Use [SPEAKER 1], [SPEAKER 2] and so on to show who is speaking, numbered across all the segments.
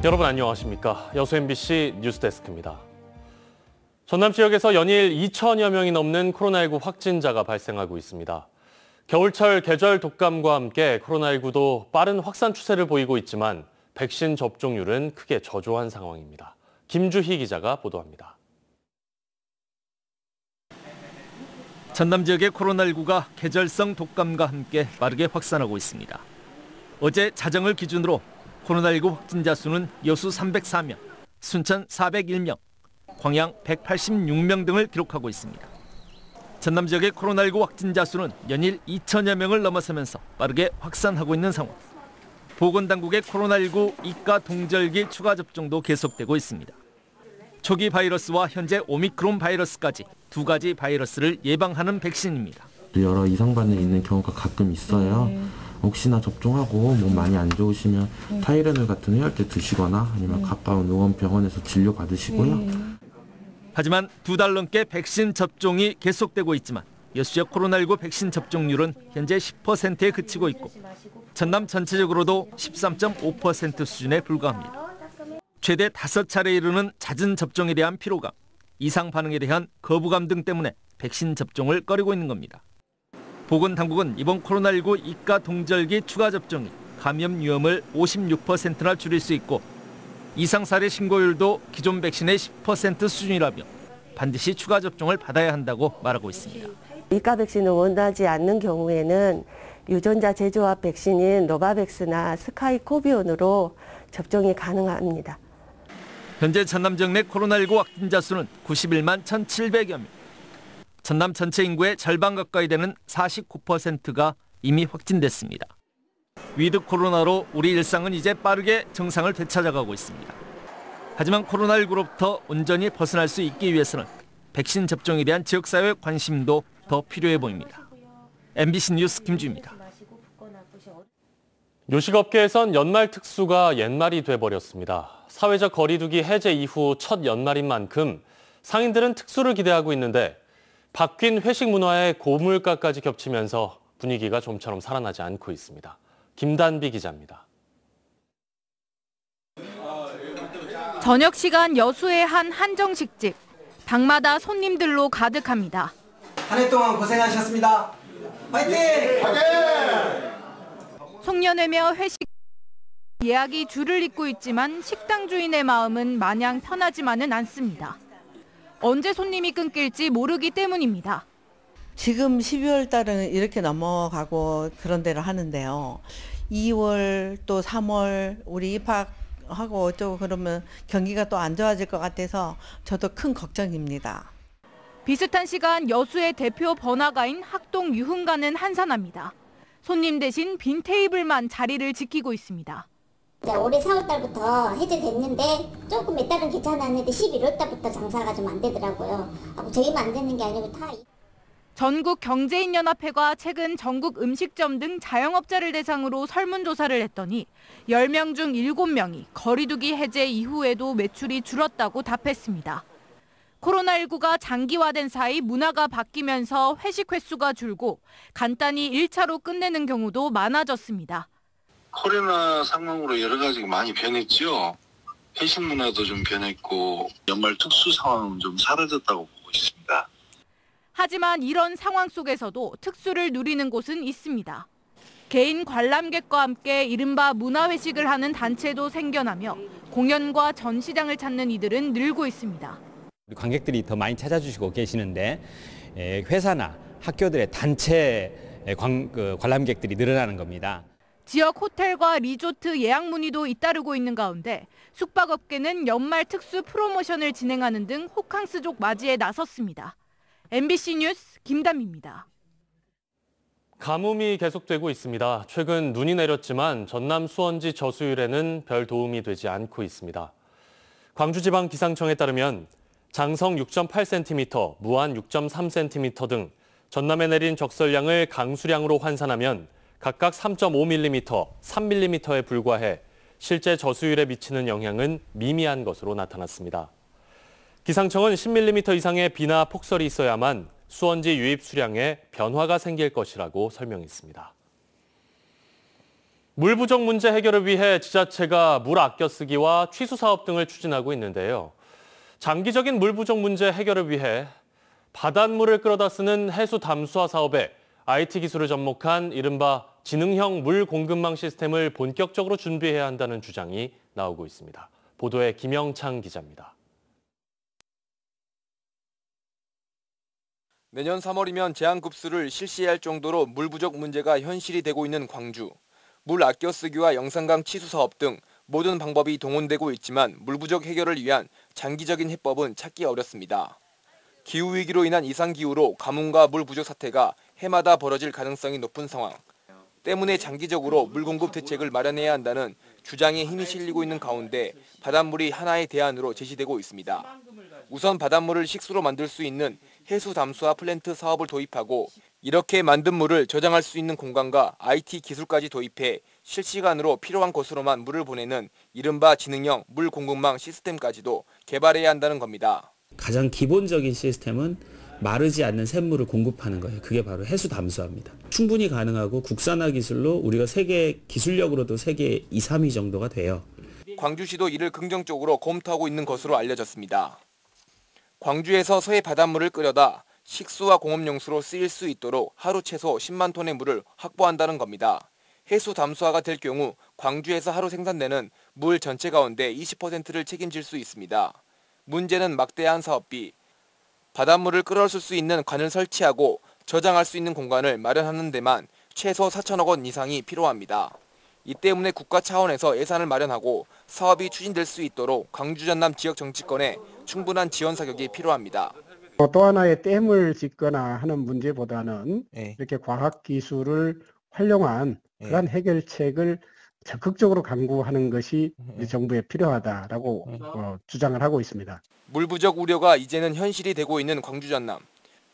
[SPEAKER 1] 여러분 안녕하십니까? 여수 MBC 뉴스데스크입니다. 전남 지역에서 연일 2천여 명이 넘는 코로나19 확진자가 발생하고 있습니다. 겨울철 계절 독감과 함께 코로나19도 빠른 확산 추세를 보이고 있지만 백신 접종률은 크게 저조한 상황입니다. 김주희 기자가 보도합니다.
[SPEAKER 2] 전남 지역의 코로나19가 계절성 독감과 함께 빠르게 확산하고 있습니다. 어제 자정을 기준으로 코로나19 확진자 수는 여수 304명, 순천 401명, 광양 186명 등을 기록하고 있습니다. 전남 지역의 코로나19 확진자 수는 연일 2천여 명을 넘어서면서 빠르게 확산하고 있는 상황. 보건당국의 코로나19 이가 동절기 추가 접종도 계속되고 있습니다. 초기 바이러스와 현재 오미크론 바이러스까지 두 가지 바이러스를 예방하는 백신입니다.
[SPEAKER 3] 여러 이상 반응이 있는 경우가 가끔 있어요. 혹시나 접종하고 몸 많이 안 좋으시면 타이레놀 같은 해열제 드시거나 아니면 가까운 의원병원에서 진료 받으시고요.
[SPEAKER 2] 하지만 두 달 넘게 백신 접종이 계속되고 있지만 여수 지역 코로나19 백신 접종률은 현재 10%에 그치고 있고 전남 전체적으로도 13.5% 수준에 불과합니다. 최대 5차례에 이르는 잦은 접종에 대한 피로감, 이상 반응에 대한 거부감 등 때문에 백신 접종을 꺼리고 있는 겁니다. 보건당국은 이번 코로나19 이가 동절기 추가 접종이 감염 위험을 56%나 줄일 수 있고 이상 사례 신고율도 기존 백신의 10% 수준이라며 반드시 추가 접종을 받아야 한다고 말하고 있습니다.
[SPEAKER 4] 이가 백신을 원하지 않는 경우에는 유전자 제조합 백신인 노바백스나 스카이코비온으로 접종이 가능합니다.
[SPEAKER 2] 현재 전남 지역 내 코로나19 확진자 수는 91만 1,700여 명. 전남 전체 인구의 절반 가까이 되는 49%가 이미 확진됐습니다. 위드 코로나로 우리 일상은 이제 빠르게 정상을 되찾아가고 있습니다. 하지만 코로나19로부터 온전히 벗어날 수 있기 위해서는 백신 접종에 대한 지역사회의 관심도 더 필요해 보입니다. MBC 뉴스 김주희입니다.
[SPEAKER 1] 요식업계에선 연말 특수가 옛말이 돼버렸습니다. 사회적 거리두기 해제 이후 첫 연말인 만큼 상인들은 특수를 기대하고 있는데 바뀐 회식 문화에 고물가까지 겹치면서 분위기가 좀처럼 살아나지 않고 있습니다. 김단비 기자입니다.
[SPEAKER 5] 저녁 시간 여수의 한 한정식집. 방마다 손님들로 가득합니다.
[SPEAKER 6] 한 해 동안 고생하셨습니다. 화이팅!
[SPEAKER 5] 송년회며 회식 예약이 줄을 잇고 있지만 식당 주인의 마음은 마냥 편하지만은 않습니다. 언제 손님이 끊길지 모르기 때문입니다.
[SPEAKER 7] 지금 12월 달은 이렇게 넘어가고 그런 데를 하는데요. 2월 또 3월 우리 입학하고 어쩌고 그러면 경기가 또 안 좋아질 것 같아서 저도 큰 걱정입니다.
[SPEAKER 5] 비슷한 시간 여수의 대표 번화가인 학동 유흥가는 한산합니다. 손님 대신 빈 테이블만 자리를 지키고 있습니다.
[SPEAKER 8] 올해 4월 달부터 해제됐는데 조금 몇 달은 괜찮았는데 11월 달부터 장사가 좀 안 되더라고요. 저희만 안 되는 게 아니고 다.
[SPEAKER 5] 전국경제인연합회가 최근 전국 음식점 등 자영업자를 대상으로 설문조사를 했더니 10명 중 7명이 거리두기 해제 이후에도 매출이 줄었다고 답했습니다. 코로나19가 장기화된 사이 문화가 바뀌면서 회식 횟수가 줄고 간단히 1차로 끝내는 경우도 많아졌습니다.
[SPEAKER 9] 코로나 상황으로 여러 가지가 많이 변했죠. 회식 문화도 좀 변했고 연말 특수 상황은 좀 사라졌다고 보고 있습니다.
[SPEAKER 5] 하지만 이런 상황 속에서도 특수를 누리는 곳은 있습니다. 개인 관람객과 함께 이른바 문화회식을 하는 단체도 생겨나며 공연과 전시장을 찾는 이들은 늘고 있습니다.
[SPEAKER 10] 관객들이 더 많이 찾아주시고 계시는데 회사나 학교들의 단체 관람객들이 늘어나는 겁니다.
[SPEAKER 5] 지역 호텔과 리조트 예약 문의도 잇따르고 있는 가운데 숙박업계는 연말 특수 프로모션을 진행하는 등 호캉스족 맞이에 나섰습니다. MBC 뉴스 김담희입니다.
[SPEAKER 1] 가뭄이 계속되고 있습니다. 최근 눈이 내렸지만 전남 수원지 저수율에는 별 도움이 되지 않고 있습니다. 광주지방기상청에 따르면 장성 6.8cm, 무안 6.3cm 등 전남에 내린 적설량을 강수량으로 환산하면 각각 3.5mm, 3mm에 불과해 실제 저수율에 미치는 영향은 미미한 것으로 나타났습니다. 기상청은 10mm 이상의 비나 폭설이 있어야만 수원지 유입 수량에 변화가 생길 것이라고 설명했습니다. 물 부족 문제 해결을 위해 지자체가 물 아껴 쓰기와 취수 사업 등을 추진하고 있는데요. 장기적인 물 부족 문제 해결을 위해 바닷물을 끌어다 쓰는 해수 담수화 사업에 IT 기술을 접목한 이른바 지능형 물 공급망 시스템을 본격적으로 준비해야 한다는 주장이 나오고 있습니다. 보도에 김영창 기자입니다.
[SPEAKER 11] 내년 3월이면 제한급수를 실시할 정도로 물 부족 문제가 현실이 되고 있는 광주. 물 아껴 쓰기와 영산강 치수 사업 등 모든 방법이 동원되고 있지만 물 부족 해결을 위한 장기적인 해법은 찾기 어렵습니다. 기후위기로 인한 이상기후로 가뭄과 물 부족 사태가 해마다 벌어질 가능성이 높은 상황. 때문에 장기적으로 물 공급 대책을 마련해야 한다는 주장에 힘이 실리고 있는 가운데 바닷물이 하나의 대안으로 제시되고 있습니다. 우선 바닷물을 식수로 만들 수 있는 해수 담수화 플랜트 사업을 도입하고 이렇게 만든 물을 저장할 수 있는 공간과 IT 기술까지 도입해 실시간으로 필요한 곳으로만 물을 보내는 이른바 지능형 물 공급망 시스템까지도 개발해야 한다는 겁니다.
[SPEAKER 12] 가장 기본적인 시스템은 마르지 않는 샘물을 공급하는 거예요. 그게 바로 해수 담수화입니다. 충분히 가능하고 국산화 기술로 우리가 세계 기술력으로도 세계 2, 3위 정도가 돼요.
[SPEAKER 11] 광주시도 이를 긍정적으로 검토하고 있는 것으로 알려졌습니다. 광주에서 서해 바닷물을 끓여다 식수와 공업용수로 쓰일 수 있도록 하루 최소 10만 톤의 물을 확보한다는 겁니다. 해수 담수화가 될 경우 광주에서 하루 생산되는 물 전체 가운데 20%를 책임질 수 있습니다. 문제는 막대한 사업비. 바닷물을 끌어쓸 수 있는 관을 설치하고 저장할 수 있는 공간을 마련하는 데만 최소 4천억 원 이상이 필요합니다. 이 때문에 국가 차원에서 예산을 마련하고 사업이 추진될 수 있도록 광주 전남 지역 정치권에 충분한 지원 사격이 필요합니다.
[SPEAKER 13] 또 하나의 댐을 짓거나 하는 문제보다는 이렇게 과학기술을 활용한 그런 해결책을 적극적으로 강구하는 것이 정부에 필요하다라고 주장을 하고 있습니다.
[SPEAKER 11] 물 부족 우려가 이제는 현실이 되고 있는 광주 전남.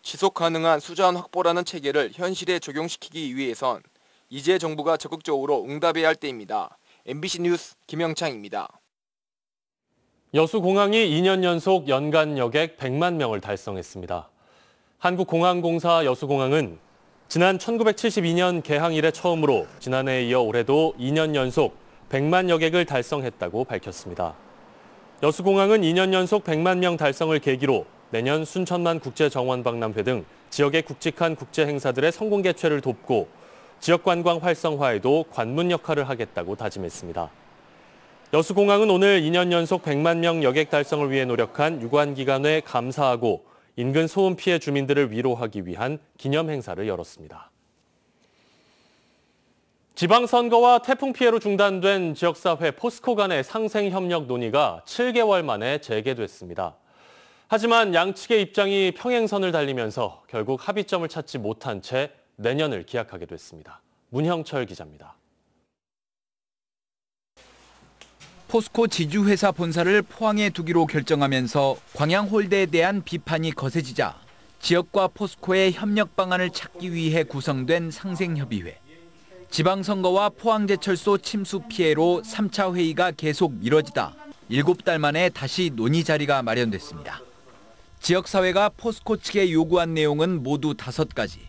[SPEAKER 11] 지속 가능한 수자원 확보라는 체계를 현실에 적용시키기 위해선 이제 정부가 적극적으로 응답해야 할 때입니다. MBC 뉴스 김영창입니다.
[SPEAKER 1] 여수공항이 2년 연속 연간 여객 100만 명을 달성했습니다. 한국공항공사 여수공항은 지난 1972년 개항 이래 처음으로 지난해에 이어 올해도 2년 연속 100만 여객을 달성했다고 밝혔습니다. 여수공항은 2년 연속 100만 명 달성을 계기로 내년 순천만 국제정원박람회 등 지역의 굵직한 국제 행사들의 성공 개최를 돕고 지역 관광 활성화에도 관문 역할을 하겠다고 다짐했습니다. 여수공항은 오늘 2년 연속 100만 명 여객 달성을 위해 노력한 유관기관에 감사하고 인근 소음 피해 주민들을 위로하기 위한 기념 행사를 열었습니다. 지방선거와 태풍 피해로 중단된 지역사회 포스코 간의 상생협력 논의가 7개월 만에 재개됐습니다. 하지만 양측의 입장이 평행선을 달리면서 결국 합의점을 찾지 못한 채 내년을 기약하게 됐습니다. 문형철 기자입니다.
[SPEAKER 2] 포스코 지주회사 본사를 포항에 두기로 결정하면서 광양홀대에 대한 비판이 거세지자 지역과 포스코의 협력 방안을 찾기 위해 구성된 상생협의회. 지방선거와 포항제철소 침수 피해로 3차 회의가 계속 미뤄지다 7달 만에 다시 논의 자리가 마련됐습니다. 지역사회가 포스코 측에 요구한 내용은 모두 5가지.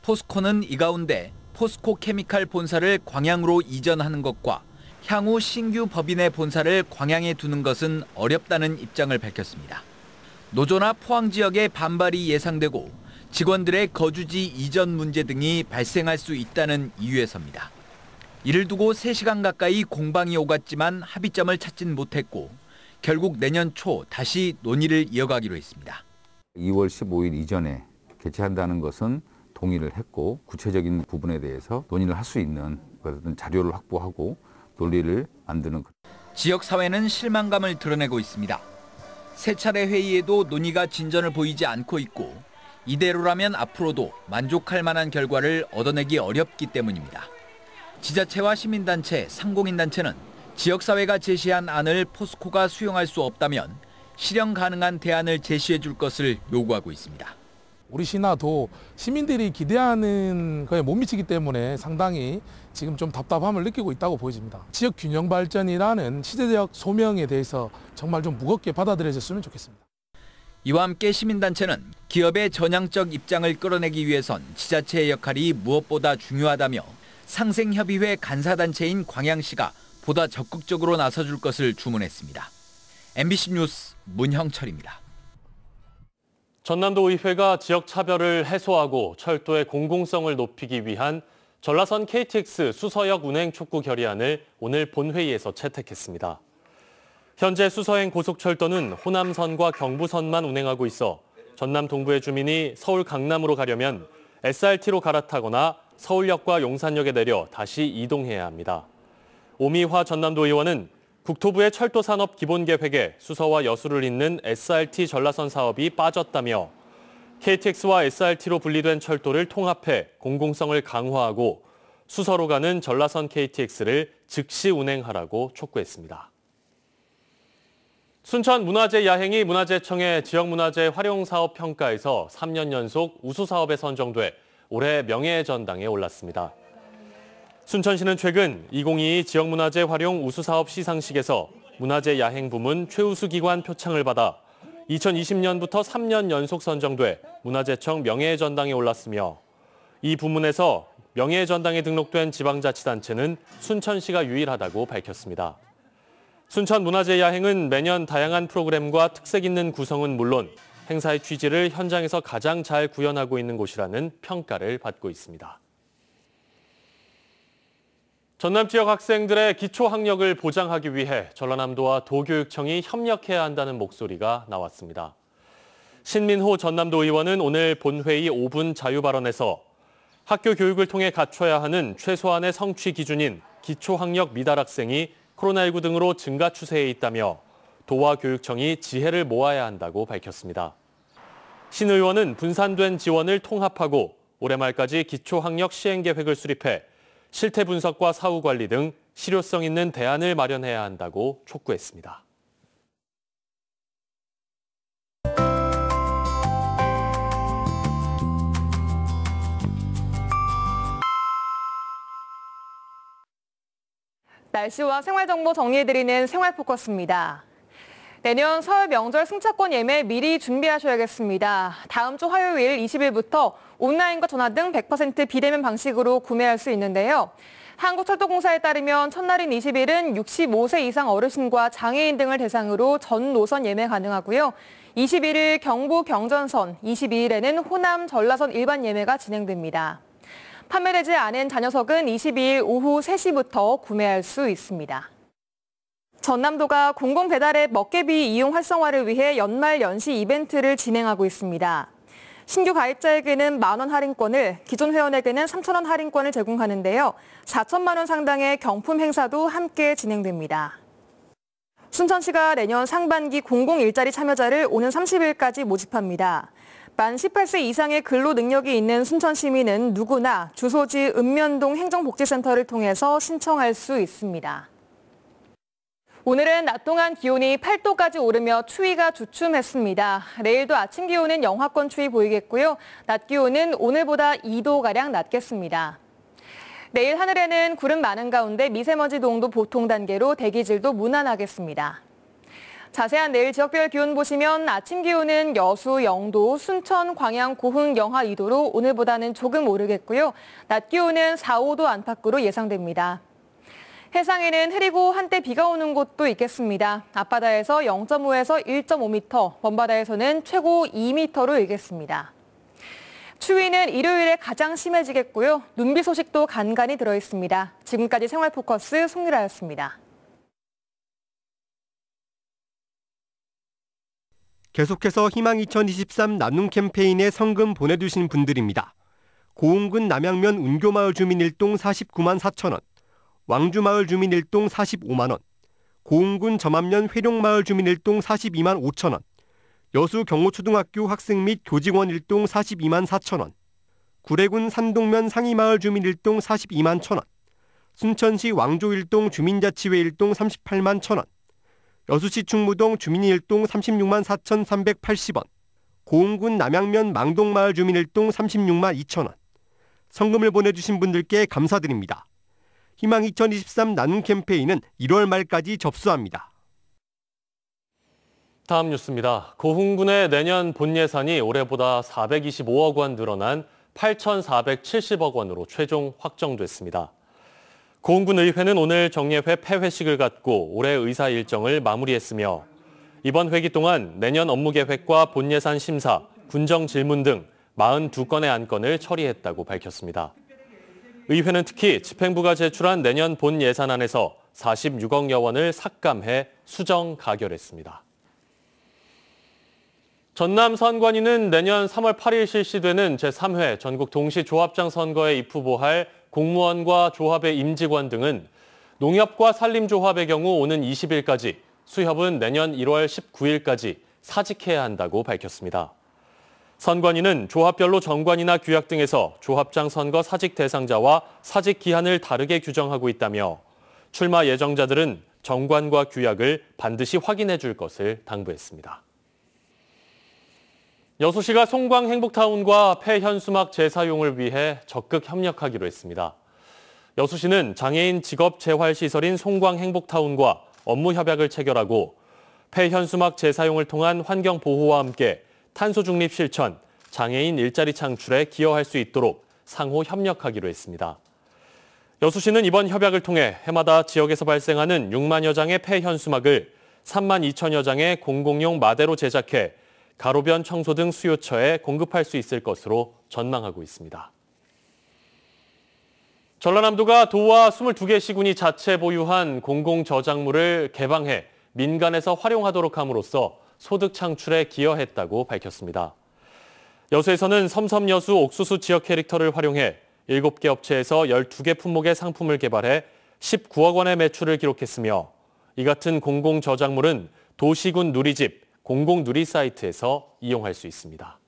[SPEAKER 2] 포스코는 이 가운데 포스코 케미칼 본사를 광양으로 이전하는 것과 향후 신규 법인의 본사를 광양에 두는 것은 어렵다는 입장을 밝혔습니다. 노조나 포항 지역의 반발이 예상되고 직원들의 거주지 이전 문제 등이 발생할 수 있다는 이유에서입니다. 이를 두고 3시간 가까이 공방이 오갔지만 합의점을 찾진 못했고 결국 내년 초 다시 논의를 이어가기로 했습니다.
[SPEAKER 14] 2월 15일 이전에 개최한다는 것은 동의를 했고 구체적인 부분에 대해서 논의를 할 수 있는 어떤 자료를 확보하고 논리를 만드는.
[SPEAKER 2] 지역사회는 실망감을 드러내고 있습니다. 3차례 회의에도 논의가 진전을 보이지 않고 있고 이대로라면 앞으로도 만족할 만한 결과를 얻어내기 어렵기 때문입니다. 지자체와 시민단체, 상공인단체는 지역사회가 제시한 안을 포스코가 수용할 수 없다면 실현 가능한 대안을 제시해 줄 것을 요구하고 있습니다.
[SPEAKER 15] 우리 신화도 시민들이 기대하는 거에 못 미치기 때문에 상당히 지금 좀 답답함을 느끼고 있다고 보여집니다. 지역 균형 발전이라는 시대적 소명에 대해서 정말 좀 무겁게 받아들여졌으면 좋겠습니다.
[SPEAKER 2] 이와 함께 시민단체는 기업의 전향적 입장을 끌어내기 위해선 지자체의 역할이 무엇보다 중요하다며
[SPEAKER 16] 상생협의회 간사단체인 광양시가 보다 적극적으로 나서줄 것을 주문했습니다. MBC 뉴스 문형철입니다.
[SPEAKER 1] 전남도의회가 지역 차별을 해소하고 철도의 공공성을 높이기 위한 전라선 KTX 수서역 운행 촉구 결의안을 오늘 본회의에서 채택했습니다. 현재 수서행 고속철도는 호남선과 경부선만 운행하고 있어 전남 동부의 주민이 서울 강남으로 가려면 SRT로 갈아타거나 서울역과 용산역에 내려 다시 이동해야 합니다. 오미화 전남도 의원은 국토부의 철도산업 기본계획에 수서와 여수를 잇는 SRT 전라선 사업이 빠졌다며 KTX와 SRT로 분리된 철도를 통합해 공공성을 강화하고 수서로 가는 전라선 KTX를 즉시 운행하라고 촉구했습니다. 순천 문화재 야행이 문화재청의 지역문화재 활용사업 평가에서 3년 연속 우수사업에 선정돼 올해 명예전당에 올랐습니다. 순천시는 최근 2022 지역문화재 활용 우수사업 시상식에서 문화재 야행 부문 최우수기관 표창을 받아 2020년부터 3년 연속 선정돼 문화재청 명예전당에 올랐으며 이 부문에서 명예전당에 등록된 지방자치단체는 순천시가 유일하다고 밝혔습니다. 순천 문화재 야행은 매년 다양한 프로그램과 특색 있는 구성은 물론 행사의 취지를 현장에서 가장 잘 구현하고 있는 곳이라는 평가를 받고 있습니다. 전남 지역 학생들의 기초 학력을 보장하기 위해 전라남도와 도교육청이 협력해야 한다는 목소리가 나왔습니다. 신민호 전남도 의원은 오늘 본회의 5분 자유 발언에서 학교 교육을 통해 갖춰야 하는 최소한의 성취 기준인 기초 학력 미달 학생이 코로나19 등으로 증가 추세에 있다며 도와 교육청이 지혜를 모아야 한다고 밝혔습니다. 신 의원은 분산된 지원을 통합하고 올해 말까지 기초학력 시행계획을 수립해 실태 분석과 사후 관리 등 실효성 있는 대안을 마련해야 한다고 촉구했습니다.
[SPEAKER 17] 날씨와 생활정보 정리해드리는 생활포커스입니다. 내년 설 명절 승차권 예매 미리 준비하셔야겠습니다. 다음 주 화요일 20일부터 온라인과 전화 등 100% 비대면 방식으로 구매할 수 있는데요. 한국철도공사에 따르면 첫날인 20일은 65세 이상 어르신과 장애인 등을 대상으로 전 노선 예매 가능하고요. 21일 경부 경전선, 22일에는 호남 전라선 일반 예매가 진행됩니다. 판매되지 않은 잔여석은 22일 오후 3시부터 구매할 수 있습니다. 전남도가 공공배달앱 먹개비 이용 활성화를 위해 연말 연시 이벤트를 진행하고 있습니다. 신규 가입자에게는 만원 할인권을, 기존 회원에게는 3,000원 할인권을 제공하는데요. 4천만 원 상당의 경품 행사도 함께 진행됩니다. 순천시가 내년 상반기 공공일자리 참여자를 오는 30일까지 모집합니다. 만 18세 이상의 근로 능력이 있는 순천 시민은 누구나 주소지 읍면동 행정복지센터를 통해서 신청할 수 있습니다. 오늘은 낮 동안 기온이 8도까지 오르며 추위가 주춤했습니다. 내일도 아침 기온은 영하권 추위 보이겠고요. 낮 기온은 오늘보다 2도가량 낮겠습니다. 내일 하늘에는 구름 많은 가운데 미세먼지 농도 보통 단계로 대기질도 무난하겠습니다. 자세한 내일 지역별 기온 보시면 아침 기온은 여수 0도, 순천, 광양, 고흥 영하 2도로 오늘보다는 조금 오르겠고요. 낮 기온은 4, 5도 안팎으로 예상됩니다. 해상에는 흐리고 한때 비가 오는 곳도 있겠습니다. 앞바다에서 0.5에서 1.5m, 먼바다에서는 최고 2m로 일겠습니다. 추위는 일요일에 가장 심해지겠고요. 눈비 소식도 간간히 들어있습니다. 지금까지 생활포커스 송유라였습니다.
[SPEAKER 18] 계속해서 희망 2023 나눔 캠페인에 성금 보내주신 분들입니다. 고흥군 남양면 운교마을 주민 1동 49만 4천 원, 왕주마을 주민 1동 45만 원, 고흥군 점암면 회룡마을 주민 1동 42만 5천 원, 여수 경호초등학교 학생 및 교직원 1동 42만 4천 원, 구례군 산동면 상이마을 주민 1동 42만 1천 원, 순천시 왕조 1동 주민자치회 1동 38만 1천 원, 여수시 충무동 주민 1동 36만 4,380원, 고흥군 남양면 망동마을 주민 1동 36만 2천 원. 성금을 보내주신 분들께 감사드립니다. 희망 2023 나눔 캠페인은 1월 말까지 접수합니다.
[SPEAKER 1] 다음 뉴스입니다. 고흥군의 내년 본 예산이 올해보다 425억 원 늘어난 8,470억 원으로 최종 확정됐습니다. 고흥군의회는 오늘 정례회 폐회식을 갖고 올해 의사 일정을 마무리했으며 이번 회기 동안 내년 업무 계획과 본예산 심사, 군정 질문 등 42건의 안건을 처리했다고 밝혔습니다. 의회는 특히 집행부가 제출한 내년 본 예산안에서 46억여 원을 삭감해 수정 가결했습니다. 전남 선관위는 내년 3월 8일 실시되는 제3회 전국 동시조합장 선거에 입후보할 공무원과 조합의 임직원 등은 농협과 산림조합의 경우 오는 20일까지, 수협은 내년 1월 19일까지 사직해야 한다고 밝혔습니다. 선관위는 조합별로 정관이나 규약 등에서 조합장 선거 사직 대상자와 사직 기한을 다르게 규정하고 있다며 출마 예정자들은 정관과 규약을 반드시 확인해 줄 것을 당부했습니다. 여수시가 송광 행복타운과 폐현수막 재사용을 위해 적극 협력하기로 했습니다. 여수시는 장애인 직업 재활시설인 송광 행복타운과 업무 협약을 체결하고 폐현수막 재사용을 통한 환경 보호와 함께 탄소 중립 실천, 장애인 일자리 창출에 기여할 수 있도록 상호 협력하기로 했습니다. 여수시는 이번 협약을 통해 해마다 지역에서 발생하는 6만여 장의 폐현수막을 3만 2천여 장의 공공용 마대로 제작해 가로변 청소 등 수요처에 공급할 수 있을 것으로 전망하고 있습니다. 전라남도가 도와 22개 시군이 자체 보유한 공공저작물을 개방해 민간에서 활용하도록 함으로써 소득 창출에 기여했다고 밝혔습니다. 여수에서는 섬섬여수 옥수수 지역 캐릭터를 활용해 7개 업체에서 12개 품목의 상품을 개발해 19억 원의 매출을 기록했으며 이 같은 공공저작물은 도시군 누리집, 공공누리 사이트에서 이용할 수 있습니다.